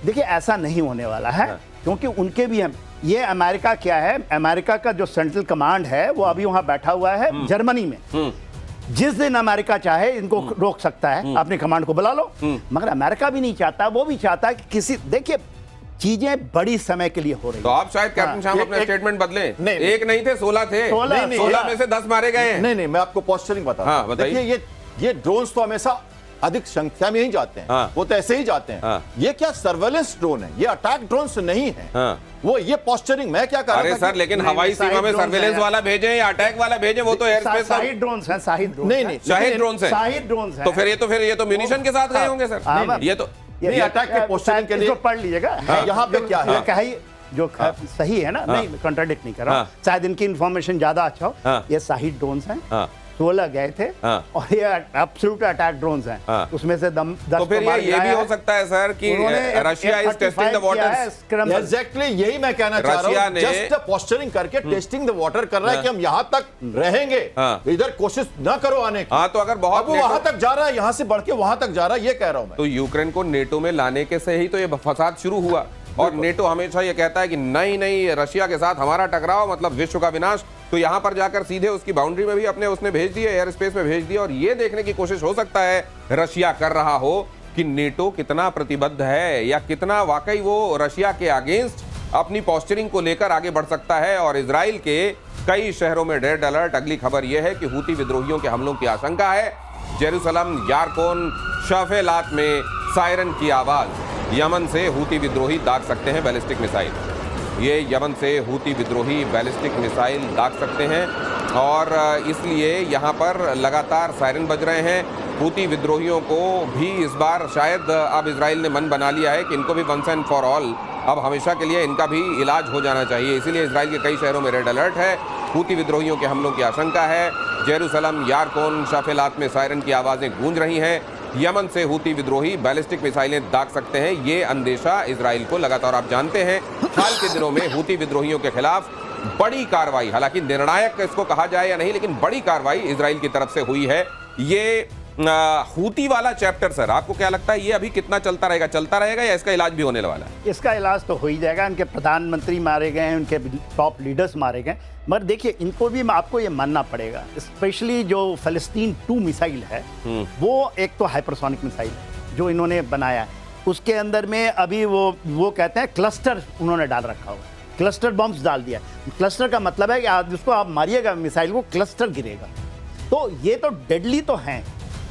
देखिए, ऐसा नहीं होने वाला है, क्योंकि उनके भी हैं। ये अमेरिका क्या है, अमेरिका का जो सेंट्रल कमांड है वो अभी वहां बैठा हुआ है जर्मनी में। जिस दिन अमेरिका चाहे इनको रोक सकता है, अपनी कमांड को बुला लो। मगर अमेरिका भी नहीं चाहता, वो भी चाहता है कि किसी, देखिए चीजें बड़ी समय के लिए हो रही तो आप शायद कैप्टन शाम अपने स्टेटमेंट बदलें। नहीं, एक नहीं थे 16 थे, 16 में से 10 मारे गए हैं। नहीं, मैं आपको पोस्चरिंग बताता हूं। बताइए। देखिए ये ड्रोन्स तो हमेशा अधिक संख्या में ही जाते हैं, वो तो ऐसे ही जाते हैं। ये क्या सर्वेलेंस ड्रोन है, ये अटैक ड्रोन्स नहीं है। वो ये पोस्चरिंग मैं क्या कर रहा था। अरे सर, लेकिन हवाई सीमा में सर्वेलेंस वाला भेजे या अटैक वाला भेजे, वो तो एयर स्पेस शाहिद ड्रोन्स हैं, शाहिद ड्रोन नहीं, शाहिद ड्रोन्स हैं। शाहिद ड्रोन्स हैं। तो फिर ये तो म्यूनिशन के साथ गए होंगे सर। ये तो ये अटैक के पोस्चरिंग के लिए पढ़ लीजिएगा। यहाँ पे क्या है जो सही है ना, नहीं कंट्राडिक्ट नहीं कर रहा, शायद इनकी इंफॉर्मेशन ज्यादा अच्छा हो। ये शाहिद ड्रोन्स हैं, 16 गए थे, और ये एब्सोल्यूट अटैक ड्रोन्स हैं। उसमें से 10 तो फिर ये भी हो सकता है सर कि Russia is testing the waters. Exactly यही मैं कहना चाह रहा हूं। जस्ट पोस्चरिंग करके टेस्टिंग द वाटर कर रहा है कि हम यहां तक रहेंगे, इधर कोशिश ना करो आने की। तो अगर बहुत वो वहां तक जा रहा है, यहां से बढ़ के वहां तक जा रहा है, ये कह रहा हूं मैं। तो यूक्रेन को नेटो में लाने के से ही तो ये फसाद शुरू हुआ। और नेटो हमेशा ये कहता है कि नहीं रशिया के साथ हमारा टकराव मतलब विश्व का विनाश। तो यहां पर जाकर सीधे उसकी बाउंड्री में भी अपने उसने भेज दिए, एयर स्पेस में भेज दिया। और ये देखने की कोशिश हो सकता है रशिया कर रहा हो कि नेटो कितना प्रतिबद्ध है, या कितना वाकई वो रशिया के अगेंस्ट अपनी पोस्चरिंग को लेकर आगे बढ़ सकता है। और इजराइल के कई शहरों में रेड अलर्ट। अगली खबर यह है कि हूती विद्रोहियों के हमलों की आशंका है। जेरूसलम, यारकोन, शफेलात में सायरन की आवाज। यमन से हूती विद्रोही दाग सकते हैं बैलिस्टिक मिसाइल। ये यमन से हूती विद्रोही बैलिस्टिक मिसाइल दाग सकते हैं, और इसलिए यहाँ पर लगातार सायरन बज रहे हैं। हूती विद्रोहियों को भी इस बार शायद अब इजराइल ने मन बना लिया है कि इनको भी वंस एंड फॉर ऑल अब हमेशा के लिए इनका भी इलाज हो जाना चाहिए। इसीलिए इजराइल के कई शहरों में रेड अलर्ट है। हूती विद्रोहियों के हमलों की आशंका है। जेरूसलम, यारकोन, शफेलात में सायरन की आवाज़ें गूंज रही हैं। यमन से हूती विद्रोही बैलिस्टिक मिसाइलें दाग सकते हैं, ये अंदेशा इजराइल को लगातार। आप जानते हैं हाल के दिनों में हूती विद्रोहियों के खिलाफ बड़ी कार्रवाई, हालांकि निर्णायक इसको कहा जाए या नहीं, लेकिन बड़ी कार्रवाई इजराइल की तरफ से हुई है। ये हूती वाला चैप्टर सर, आपको क्या लगता है ये अभी कितना चलता रहेगा या इसका इलाज भी होने वाला है? इसका इलाज तो हो ही जाएगा। इनके प्रधानमंत्री मारे गए हैं, उनके टॉप लीडर्स मारे गए। मगर देखिए, इनको भी आपको ये मानना पड़ेगा, स्पेशली जो फलस्तीन 2 मिसाइल है, वो एक तो हाइपरसोनिक मिसाइल है जो इन्होंने बनाया है। उसके अंदर में अभी वो कहते हैं क्लस्टर उन्होंने डाल रखा हुआ, क्लस्टर बम्स डाल दिया। क्लस्टर का मतलब है कि जिसको आप मारिएगा मिसाइल को, क्लस्टर गिरेगा। तो ये तो डेडली तो हैं,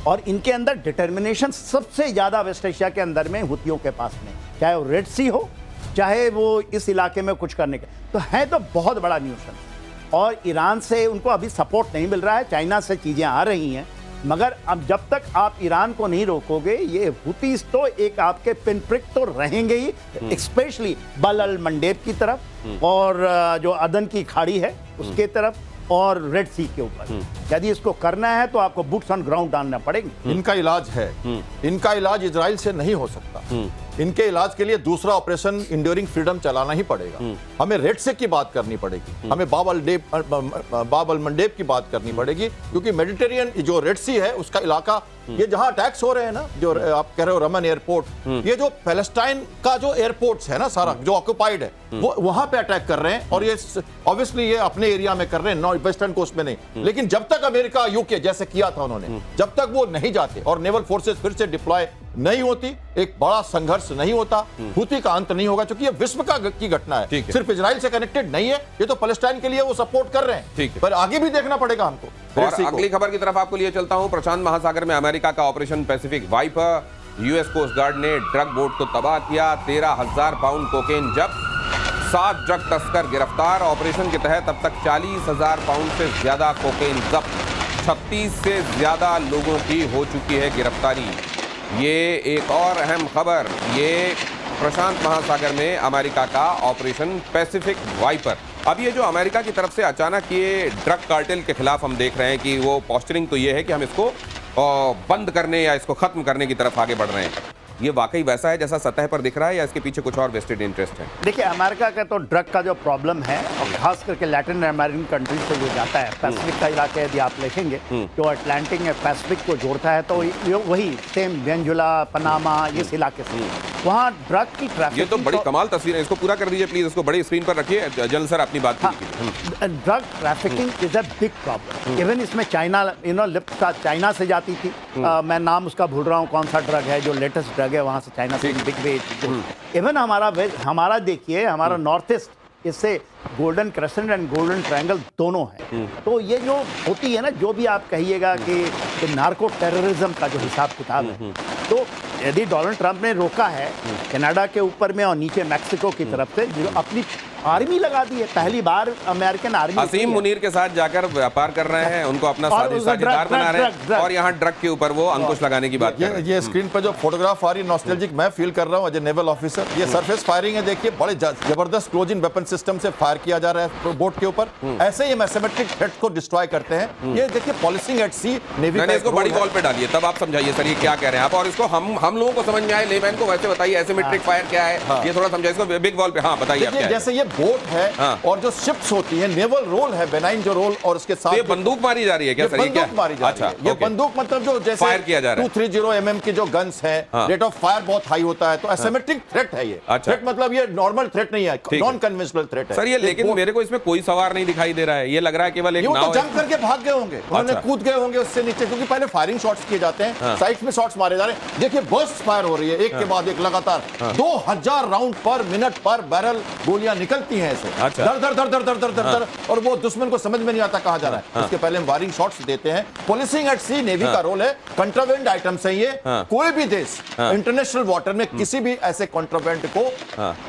और इनके अंदर डिटर्मिनेशन सबसे ज़्यादा वेस्ट एशिया के अंदर में हुतियों के पास में, चाहे वो रेड सी हो, चाहे वो इस इलाके में कुछ करने का, तो है तो बहुत बड़ा न्यूशन। और ईरान से उनको अभी सपोर्ट नहीं मिल रहा है, चाइना से चीज़ें आ रही हैं, मगर अब जब तक आप ईरान को नहीं रोकोगे, ये हुतीस तो एक आपके पिन प्रिक तो रहेंगे ही, स्पेशली बाब अल मंडेब की तरफ, और जो अदन की खाड़ी है उसके तरफ, और रेड सी के ऊपर। यदि इसको करना है तो आपको बूट्स ऑन ग्राउंड डालना पड़ेंगे। इनका इलाज है, इनका इलाज इजराइल से नहीं हो सकता। इनके इलाज के लिए दूसरा ऑपरेशन इंड्योरिंग फ्रीडम चलाना ही पड़ेगा। हमें रेड सी की बात करनी पड़ेगी, हमें बाब अल मंडेब की बात करनी पड़ेगी, क्योंकि मेडिटेरियन जो रेड सी है उसका इलाका, ये जहां अटैक्स हो रहे हैं ना, जो आप कह रहे हो रमन एयरपोर्ट, ये जो पैलेस्टाइन का जो एयरपोर्ट्स है ना सारा जो ऑक्युपाइड है, वो वहां पे अटैक कर रहे हैं। और ये ऑब्वियसली ये अपने एरिया में कर रहे हैं, नॉर्थ वेस्टर्न कोस्ट में नहीं। लेकिन जब तक अमेरिका, यूके जैसे किया था उन्होंने, जब तक वो नहीं जाते और नेवल फोर्सेस फिर से डिप्लॉय नहीं होती, एक बड़ा संघर्ष नहीं होता, हूती का अंत नहीं होगा। क्योंकि ये विश्व की घटना है, सिर्फ इजराइल से कनेक्टेड नहीं है, ये तो पैलेस्टाइन के लिए वो सपोर्ट कर रहे हैं, पर आगे भी देखना पड़ेगा हमको। और अगली खबर की तरफ आपको लिए चलता हूं। प्रशांत महासागर में अमेरिका का operation Pacific Viper, US coast guard ने ड्रग बोट को तबाह किया, 13,000 पाउंड कोकेन जब्त, 7 ड्रग तस्कर गिरफ्तार। ऑपरेशन के तहत अब तक 40,000 पाउंड से ज्यादा कोकेन जब्त, 36 से ज्यादा लोगों की हो चुकी है गिरफ्तारी। ये एक और अहम खबर, ये प्रशांत महासागर में अमेरिका का ऑपरेशन पैसिफिक वाइपर। अब ये जो अमेरिका की तरफ से अचानक ये ड्रग कार्टेल के खिलाफ हम देख रहे हैं कि वो पोस्चरिंग तो ये है कि हम इसको बंद करने या इसको खत्म करने की तरफ आगे बढ़ रहे हैं। ये वाकई वैसा है जैसा सतह पर दिख रहा है या इसके पीछे कुछ और वेस्टेड इंटरेस्ट है? देखिए, अमेरिका का तो ड्रग का जो प्रॉब्लम है, और खास करके लैटिन अमेरिकन कंट्रीज से जो जाता है, पैसिफिक का इलाका यदि आप देखेंगे जो अटलांटिक या पैसिफिक को जोड़ता है, तो वही सेम वेनेजुला, पनामा, इस इलाके से वहाँ ड्रग की ट्रैफिक। ये तो बड़ी कमाल तस्वीर है, इसको पूरा कर दीजिए प्लीज, इसको बड़ी स्क्रीन पर रखिए। जल सर अपनी बात कीजिए। Drug trafficking is a big problem. Even इसमें चाइना, लिफ्ट का चाइना से जाती थी, मैं नाम उसका भूल रहा हूँ, कौन सा ड्रग है जो लेटेस्ट ड्रग है, वहाँ से चाइना से बिग वेज। इवन हमारा देखिए, हमारा नॉर्थ ईस्ट, इससे golden crescent and golden triangle दोनों हैं। तो ये जो होती है ना, जो भी आप कहिएगा कि नार्को टेररिज्म का जो हिसाब किताब है, तो यदि डोनाल्ड ट्रंप ने रोका है कनाडा के ऊपर में और नीचे मैक्सिको की तरफ से, जो अपनी आर्मी लगा दी है, पहली बार अमेरिकन आर्मी। असीम मुनीर के साथ जाकर व्यापार कर रहे हैं, उनको अपना साझेदार बना रहे हैं, और यहाँ ड्रग के ऊपर वो अंकुश लगाने की बात कर रहे हैं। ये स्क्रीन पर जो फोटोग्राफ आ रही है नॉस्टैल्जिक मैं फील कर रहा हूँ एज ए नेवल ऑफिसर। ये सरफेस फायरिंग है, देखिए बड़े जबरदस्त क्लोज इन वेपन सिस्टम से फायर किया जा रहा है बोट के ऊपर। ऐसे ही मैथमेटिक थ्रेट को डिस्ट्रॉय करते हैं। ये देखिए पॉलिसिंग एट सी, नेवी का इसको बड़ी बॉल पे डालिए, तब आप समझाइए सर ये क्या कह रहे हैं आप, और इसको हम लोगों को समझ में आए, लेमैन को वैसे बताइए एसिमेट्रिक फायर क्या है, ये थोड़ा समझाइए इसको बिग बॉल पे। हाँ बताइए। जैसे ये बोट है और जो शिप्स होती है, नेवल रोल है, बेनाइन जो रोल, और उसके साथ ये बंदूक मारी जा रही है क्या सर? बंदूक मारी जा रही है। ये बंदूक मतलब जो जैसे फायर किया जा रहा है, 230 mm की जो गन्स है, रेट ऑफ फायर बहुत हाई होता है, तो एसिमेट्रिक थ्रेट है ये। थ्रेट मतलब ये नॉर्मल थ्रेट नहीं है, नॉन कन्वेंशनल थ्रेट है सर ये। लेकिन मेरे को इसमें कोई सवार नहीं दिखाई दे रहा है, ये लग रहा है केवल एक नाव जंप करके भाग गए होंगे, उन्होंने कूद गए होंगे उससे नीचे, क्योंकि पहले फायरिंग शॉट्स किए जाते हैं, साइड्स में शॉट्स मारे जा रहे हैं। देखिए बर्स्ट फायर हो रही है, एक के बाद एक लगातार 2000 राउंड पर मिनट पर बैरल गोलियां निकलती हैं ऐसे, दर दर दर दर दर दर दर, और वो दुश्मन को समझ में नहीं आता कहां जा रहा है। उसके पहले हम वायरिंग शॉट्स देते हैं। पुलिसिंग एट सी नेवी का रोल है, कंट्राबेंड आइटम्स है ये। कोई भी देश इंटरनेशनल वाटर में किसी भी ऐसे कंट्राबेंड को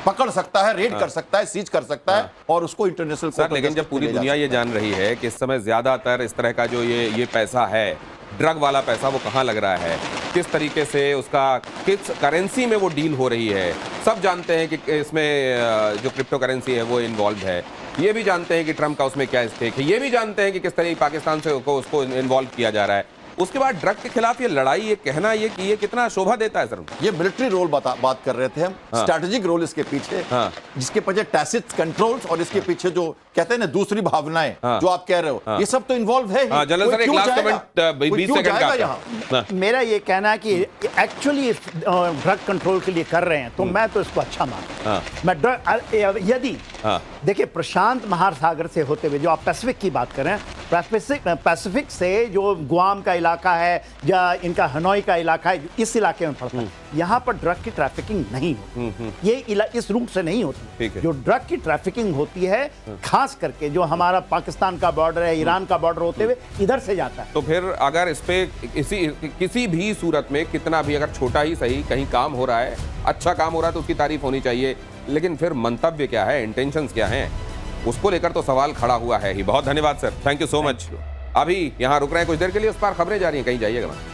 पकड़ सकता है, रेड कर सकता है, सीज कर सकता है, और उसको इंटरनेशनल सर। लेकिन जब पूरी दुनिया ये जान रही है कि इस समय ज्यादातर इस तरह का जो ये पैसा है, ड्रग वाला पैसा, वो कहाँ लग रहा है, किस तरीके से उसका, किस करेंसी में वो डील हो रही है, सब जानते हैं कि इसमें जो क्रिप्टो करेंसी है वो इन्वॉल्व है, ये भी जानते हैं कि ट्रंप का उसमें क्या स्टेक है, ये भी जानते हैं कि किस तरह पाकिस्तान से उसको इन्वॉल्व किया जा रहा है। उसके बाद ड्रग के खिलाफ ये लड़ाई, ये कहना ये कि ये कितना शोभा देता है सर? ये मिलिट्री रोल बात कर रहे थे हम, स्ट्रैटेजिक रोल इसके पीछे, जिसके पीछे टैसिट कंट्रोल्स और इसके पीछे जो कहते हैं ना दूसरी भावनाएं, जो आप कह रहे हो, ये सब तो इन्वॉल्व है ही। जनरल सर एक लास्ट कमेंट 20 सेकंड का। मेरा ये कहना है कि एक्चुअली ड्रग कंट्रोल के लिए कर रहे हैं, तो मैं तो इसको अच्छा मानता हूं। मैं ड्रग यदि देखिए प्रशांत महासागर से होते हुए, जो आप पैसिफिक की बात कर रहे हैं, पैसिफिक से जो गुआम का इलाका है या इनका हनोई का इलाका है, इस इलाके में पड़ता है, यहाँ पर ड्रग की ट्रैफिकिंग नहीं होती। ये इस रूट से नहीं होती। जो ड्रग की ट्रैफिकिंग होती है, खास करके जो हमारा पाकिस्तान का बॉर्डर है, ईरान का बॉर्डर होते हुए इधर से जाता है। तो फिर अगर इस पे किसी भी सूरत में कितना भी अगर छोटा ही सही कहीं काम हो रहा है, अच्छा काम हो रहा है, तो उसकी तारीफ होनी चाहिए, लेकिन फिर मंतव्य क्या है, इंटेंशंस क्या हैं, उसको लेकर तो सवाल खड़ा हुआ है ही। बहुत धन्यवाद sir, thank you so much. अभी यहाँ रुक रहे हैं कुछ देर के लिए, उस पार खबरें जा रही हैं, कहीं जाइएगा।